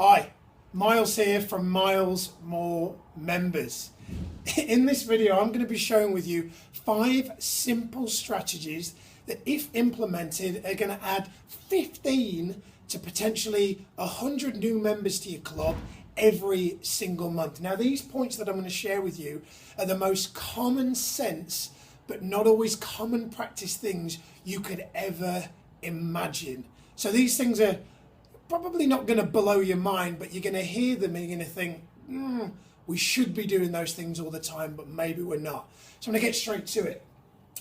Hi, Miles here from Miles More Members. In this video, I'm going to be sharing with you 5 simple strategies that, if implemented, are going to add 15 to potentially 100 new members to your club every single month. Now, these points that I'm going to share with you are the most common sense, but not always common practice things you could ever imagine. So these things are probably not going to blow your mind, but you're going to hear them and you're going to think, we should be doing those things all the time, but maybe we're not. So I'm going to get straight to it.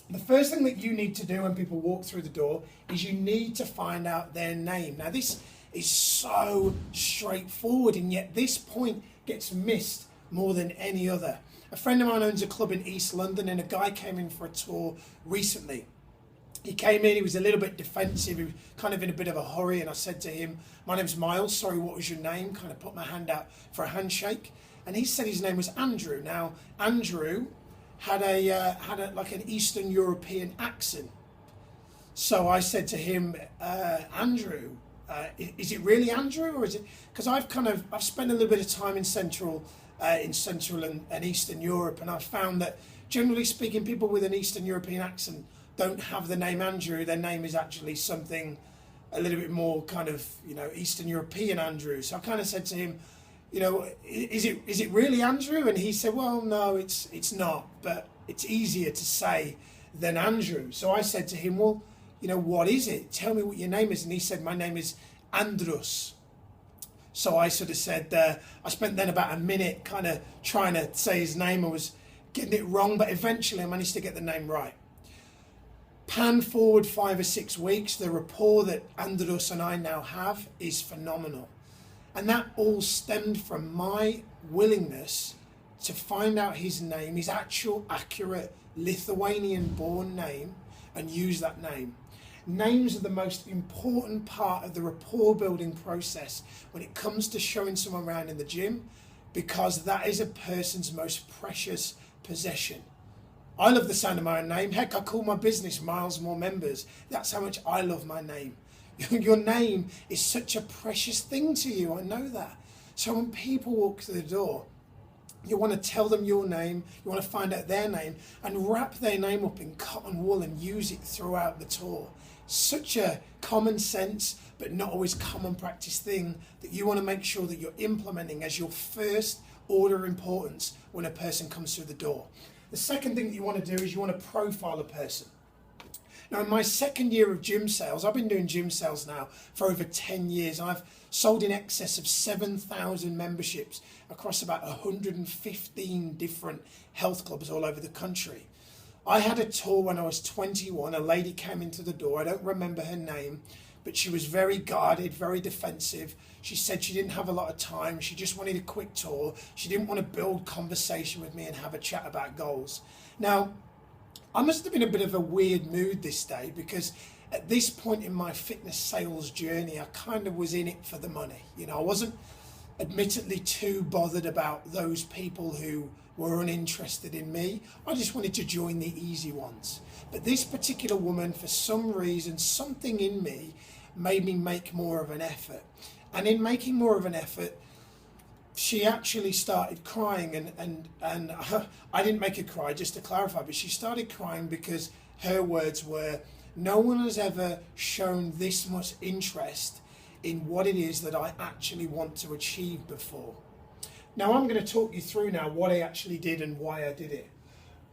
The first thing that you need to do when people walk through the door is you need to find out their name. Now, this is so straightforward, and yet this point gets missed more than any other. A friend of mine owns a club in East London, and a guy came in for a tour recently. He came in, he was a little bit defensive, he was kind of in a bit of a hurry, and I said to him, my name's Miles, sorry, what was your name? Kind of put my hand out for a handshake. And he said his name was Andrew. Now, Andrew had like an Eastern European accent. So I said to him, Andrew, is it really Andrew, or is it? Because I've spent a little bit of time in Central and Eastern Europe, and I've found that generally speaking, people with an Eastern European accent don't have the name Andrew. Their name is actually something a little bit more kind of, Eastern European Andrew. So I kind of said to him, is it really Andrew? And he said, well, no, it's not, but it's easier to say than Andrew. So I said to him, well, what is it? Tell me what your name is. And he said, my name is Andrus. So I sort of said, I spent then about a minute kind of trying to say his name. I was getting it wrong, but eventually I managed to get the name right. Pan forward 5 or 6 weeks, the rapport that Andrus and I now have is phenomenal. And that all stemmed from my willingness to find out his name, his actual accurate Lithuanian-born name, and use that name. Names are the most important part of the rapport building process when it comes to showing someone around in the gym, because that is a person's most precious possession. I love the sound of my own name. Heck, I call my business Miles More Members. That's how much I love my name. Your name is such a precious thing to you. I know that. So when people walk through the door, you want to tell them your name. You want to find out their name and wrap their name up in cotton wool and use it throughout the tour. Such a common sense, but not always common practice thing that you want to make sure that you're implementing as your first order of importance when a person comes through the door. The second thing that you want to do is you want to profile a person. Now, in my second year of gym sales, I've been doing gym sales now for over 10 years. I've sold in excess of 7,000 memberships across about 115 different health clubs all over the country. I had a tour when I was 21. A lady came into the door. I don't remember her name, but she was very guarded, very defensive. She said she didn't have a lot of time. She just wanted a quick tour. She didn't want to build conversation with me and have a chat about goals. Now, I must have been a bit of a weird mood this day, because at this point in my fitness sales journey, I kind of was in it for the money. I wasn't admittedly too bothered about those people who were uninterested in me. I just wanted to join the easy ones. But this particular woman, for some reason, something in me made me make more of an effort. And in making more of an effort, she actually started crying, and I didn't make her cry, just to clarify, but she started crying because her words were, no one has ever shown this much interest in what it is that I actually want to achieve before. Now, I'm going to talk you through now what I actually did and why I did it.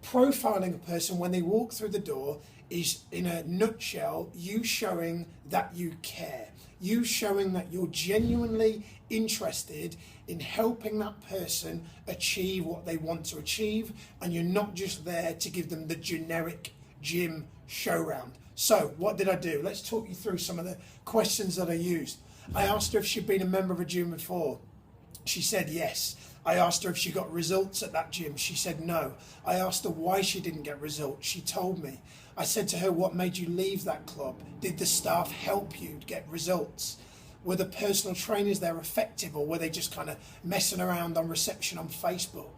Profiling a person when they walk through the door is, in a nutshell, you showing that you care. You showing that you're genuinely interested in helping that person achieve what they want to achieve, and you're not just there to give them the generic gym show round. So what did I do? Let's talk you through some of the questions that I used. I asked her if she'd been a member of a gym before. She said yes. I asked her if she got results at that gym. She said no. I asked her why she didn't get results. She told me. I said to her, what made you leave that club? Did the staff help you get results? Were the personal trainers there effective, or were they just kind of messing around on reception on Facebook?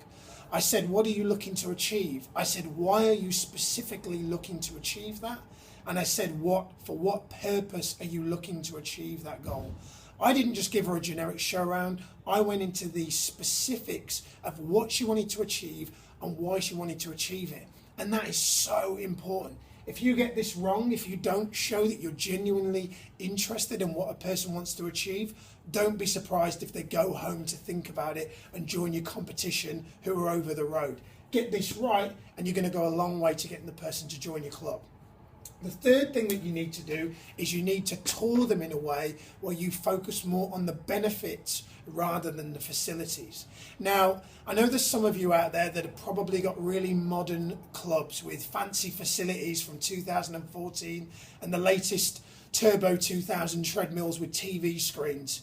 I said, what are you looking to achieve? I said, why are you specifically looking to achieve that? And I said, for what purpose are you looking to achieve that goal? I didn't just give her a generic show around. I went into the specifics of what she wanted to achieve and why she wanted to achieve it. And that is so important. If you get this wrong, if you don't show that you're genuinely interested in what a person wants to achieve, don't be surprised if they go home to think about it and join your competition who are over the road. Get this right and you're going to go a long way to getting the person to join your club. The third thing that you need to do is you need to tour them in a way where you focus more on the benefits rather than the facilities. Now, I know there's some of you out there that have probably got really modern clubs with fancy facilities from 2014 and the latest Turbo 2000 treadmills with TV screens.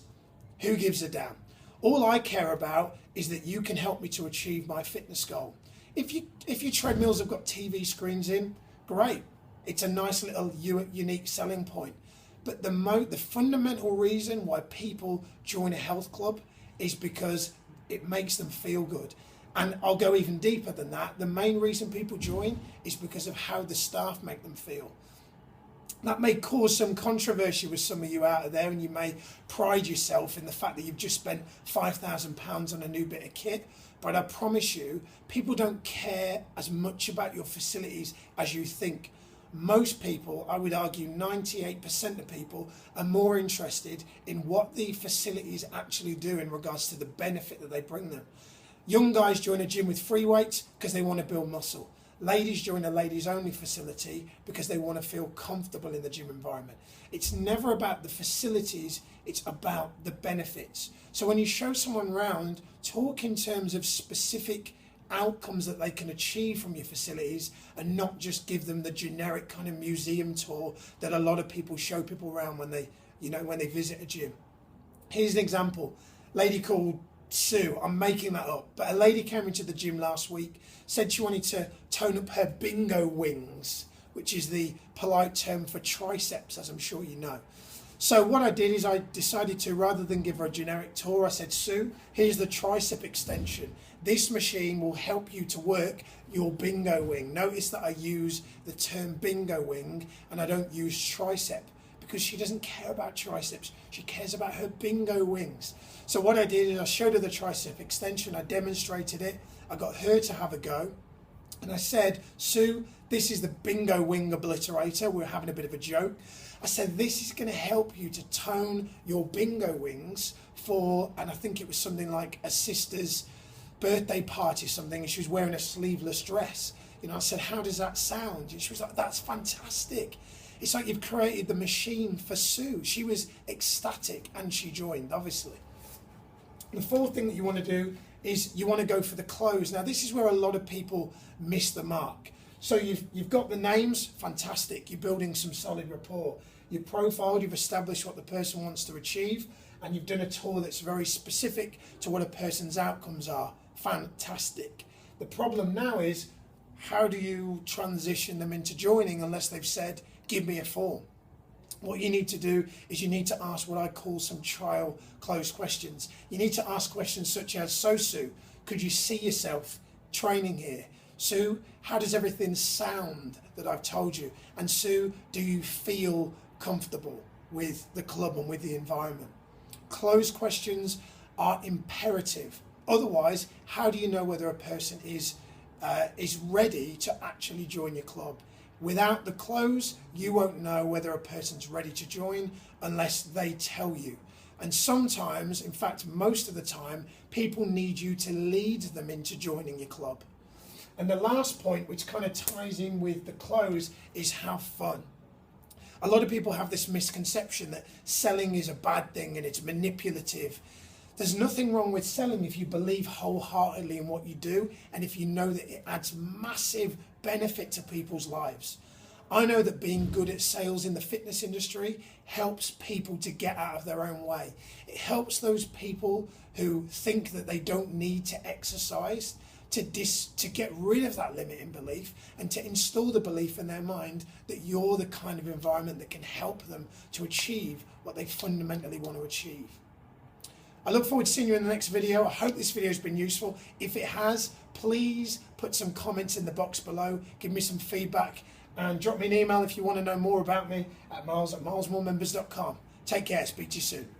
Who gives a damn? All I care about is that you can help me to achieve my fitness goal. If your treadmills have got TV screens in, great. It's a nice little unique selling point. But the fundamental reason why people join a health club is because it makes them feel good. And I'll go even deeper than that. The main reason people join is because of how the staff make them feel. That may cause some controversy with some of you out there, and you may pride yourself in the fact that you've just spent £5,000 on a new bit of kit. But I promise you, people don't care as much about your facilities as you think. Most people, I would argue 98% of people, are more interested in what the facilities actually do in regards to the benefit that they bring them. Young guys join a gym with free weights because they want to build muscle. Ladies join a ladies only facility because they want to feel comfortable in the gym environment. It's never about the facilities, it's about the benefits. So when you show someone around, talk in terms of specific outcomes that they can achieve from your facilities and not just give them the generic kind of museum tour that a lot of people show people around when they visit a gym. Here's an example. Lady called Sue, I'm making that up, but a lady came into the gym last week, said she wanted to tone up her bingo wings, which is the polite term for triceps, as I'm sure you know. So what I did is I decided to, rather than give her a generic tour, I said, Sue, here's the tricep extension. This machine will help you to work your bingo wing. Notice that I use the term bingo wing and I don't use tricep, because she doesn't care about triceps. She cares about her bingo wings. So what I did is I showed her the tricep extension, I demonstrated it, I got her to have a go, and I said, Sue, this is the bingo wing obliterator. We're having a bit of a joke. I said, this is going to help you to tone your bingo wings for, and I think it was something like a sister's birthday party or something, and she was wearing a sleeveless dress. I said, how does that sound? And she was like, that's fantastic. It's like you've created the machine for Sue. She was ecstatic and she joined, obviously. The fourth thing that you want to do is you want to go for the close. Now, this is where a lot of people miss the mark. So you've got the names, fantastic. You're building some solid rapport. You've profiled, you've established what the person wants to achieve, and you've done a tour that's very specific to what a person's outcomes are. Fantastic. The problem now is, how do you transition them into joining unless they've said, give me a form? What you need to do is you need to ask what I call some trial close questions. You need to ask questions such as, so Sue, could you see yourself training here? Sue, how does everything sound that I've told you? And Sue, do you feel comfortable with the club and with the environment? Closed questions are imperative. Otherwise, how do you know whether a person is ready to actually join your club? Without the close, you won't know whether a person's ready to join unless they tell you. And sometimes, in fact, most of the time, people need you to lead them into joining your club. And the last point, which kind of ties in with the close, is have fun. A lot of people have this misconception that selling is a bad thing and it's manipulative. There's nothing wrong with selling if you believe wholeheartedly in what you do and if you know that it adds massive benefit to people's lives. I know that being good at sales in the fitness industry helps people to get out of their own way. It helps those people who think that they don't need to exercise to get rid of that limiting belief and to install the belief in their mind that you're the kind of environment that can help them to achieve what they fundamentally want to achieve. I look forward to seeing you in the next video. I hope this video has been useful. If it has, please put some comments in the box below, give me some feedback, and drop me an email if you want to know more about me at miles@milesmoremembers.com. Take care, speak to you soon.